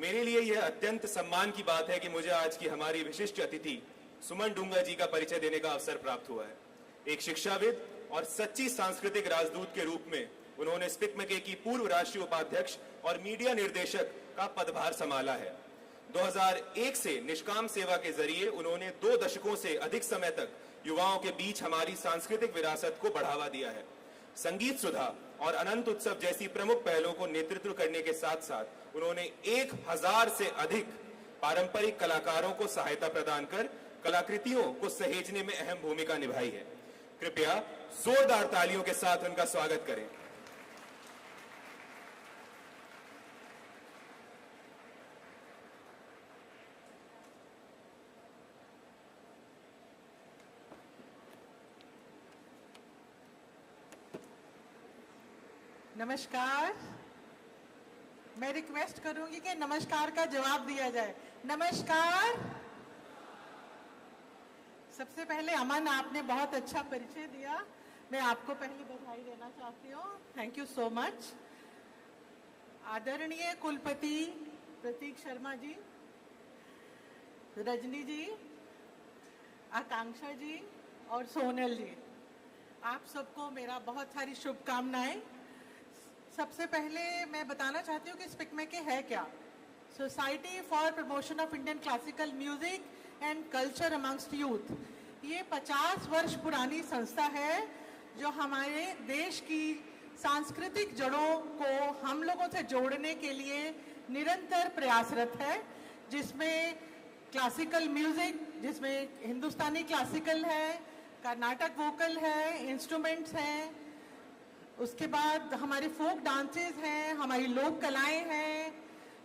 मेरे लिए यह अत्यंत सम्मान की बात है कि मुझे आज की हमारी विशिष्ट अतिथि सुमन डूंगा जी का परिचय देने का अवसर प्राप्त हुआ है। एक शिक्षाविद और सच्ची सांस्कृतिक राजदूत के रूप में उन्होंने स्पिकमेके की पूर्व राष्ट्रीय उपाध्यक्ष और मीडिया निर्देशक का पदभार संभाला है। 2001 से निष्काम सेवा के जरिए उन्होंने 2 दशकों से अधिक समय तक युवाओं के बीच हमारी सांस्कृतिक विरासत को बढ़ावा दिया है। संगीत सुधा और अनंत उत्सव जैसी प्रमुख पहलों को नेतृत्व करने के साथ साथ उन्होंने 1000 से अधिक पारंपरिक कलाकारों को सहायता प्रदान कर कलाकृतियों को सहेजने में अहम भूमिका निभाई है। कृपया जोरदार तालियों के साथ उनका स्वागत करें। नमस्कार। मैं रिक्वेस्ट करूंगी कि नमस्कार का जवाब दिया जाए। नमस्कार। सबसे पहले अमन, आपने बहुत अच्छा परिचय दिया, मैं आपको पहले बधाई देना चाहती हूँ। Thank you so much. आदरणीय कुलपति प्रतीक शर्मा जी, रजनी जी, आकांक्षा जी और सोनल जी, आप सबको मेरा बहुत सारी शुभकामनाएं। सबसे पहले मैं बताना चाहती हूँ कि स्पिकमेके है क्या। Society for promotion of Indian classical music and culture amongst youth. ये 50 वर्ष पुरानी संस्था है जो हमारे देश की सांस्कृतिक जड़ों को हम लोगों से जोड़ने के लिए निरंतर प्रयासरत है, जिसमें क्लासिकल म्यूजिक, जिसमें हिंदुस्तानी क्लासिकल है, कर्नाटक वोकल है, इंस्ट्रूमेंट्स हैं, उसके बाद हमारे फोक डांसेस हैं, हमारी लोक कलाएं हैं,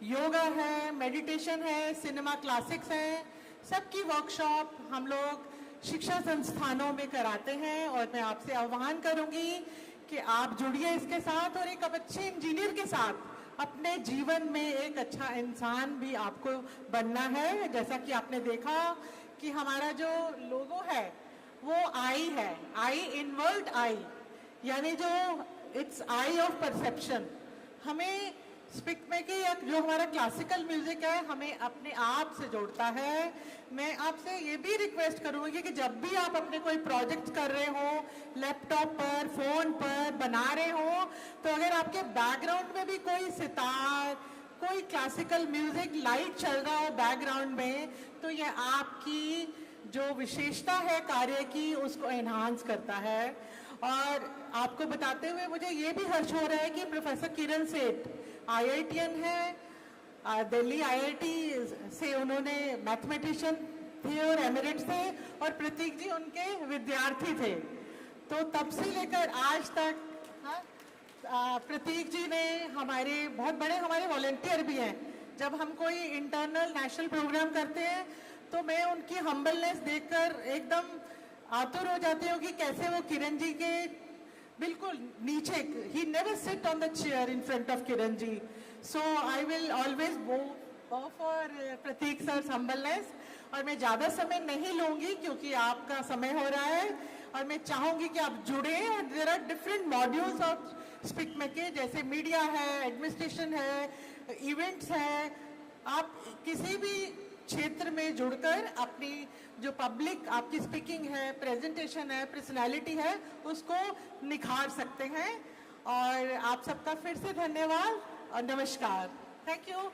योगा है, मेडिटेशन है, सिनेमा क्लासिक्स हैं। सबकी वर्कशॉप हम लोग शिक्षा संस्थानों में कराते हैं और मैं आपसे आह्वान करूंगी कि आप जुड़िए इसके साथ और एक अच्छे इंजीनियर के साथ अपने जीवन में एक अच्छा इंसान भी आपको बनना है। जैसा कि आपने देखा कि हमारा जो लोगो है वो आई है, आई इनवर्ट आई, यानी जो इट्स आई ऑफ परसेप्शन। हमें स्पिकमेके या जो हमारा क्लासिकल म्यूजिक है हमें अपने आप से जोड़ता है। मैं आपसे ये भी रिक्वेस्ट करूंगी कि जब भी आप अपने कोई प्रोजेक्ट कर रहे हो, लैपटॉप पर, फोन पर बना रहे हो, तो अगर आपके बैकग्राउंड में भी कोई सितार, कोई क्लासिकल म्यूजिक लाइट चल रहा हो बैकग्राउंड में, तो ये आपकी जो विशेषता है कार्य की उसको एनहांस करता है। और आपको बताते हुए मुझे ये भी हर्ष हो रहा है कि प्रोफेसर किरण सेठ IITian है, दिल्ली IIT से उन्होंने मैथमेटिशियन थे और एमरिट्स थे, और प्रतीक जी उनके विद्यार्थी थे। तो तब से लेकर आज तक प्रतीक जी ने हमारे बहुत बड़े हमारे वॉलंटियर भी हैं। जब हम कोई इंटरनल नेशनल प्रोग्राम करते हैं तो मैं उनकी हम्बलनेस देखकर एकदम आतुर हो जाती हूँ कि कैसे वो किरण जी के बिल्कुल नीचे, he never sit on the chair in front of Kiran ji. So I will always go for Prateek sir humbleness. और मैं ज़्यादा समय नहीं लूँगी क्योंकि आपका समय हो रहा है और मैं चाहूँगी कि आप जुड़े। और there are different modules of SPIC MACAY, जैसे मीडिया है, एडमिनिस्ट्रेशन है, इवेंट्स है। आप किसी भी क्षेत्र में जुड़कर अपनी जो पब्लिक आपकी स्पीकिंग है, प्रेजेंटेशन है, पर्सनालिटी है, उसको निखार सकते हैं। और आप सबका फिर से धन्यवाद और नमस्कार। Thank you.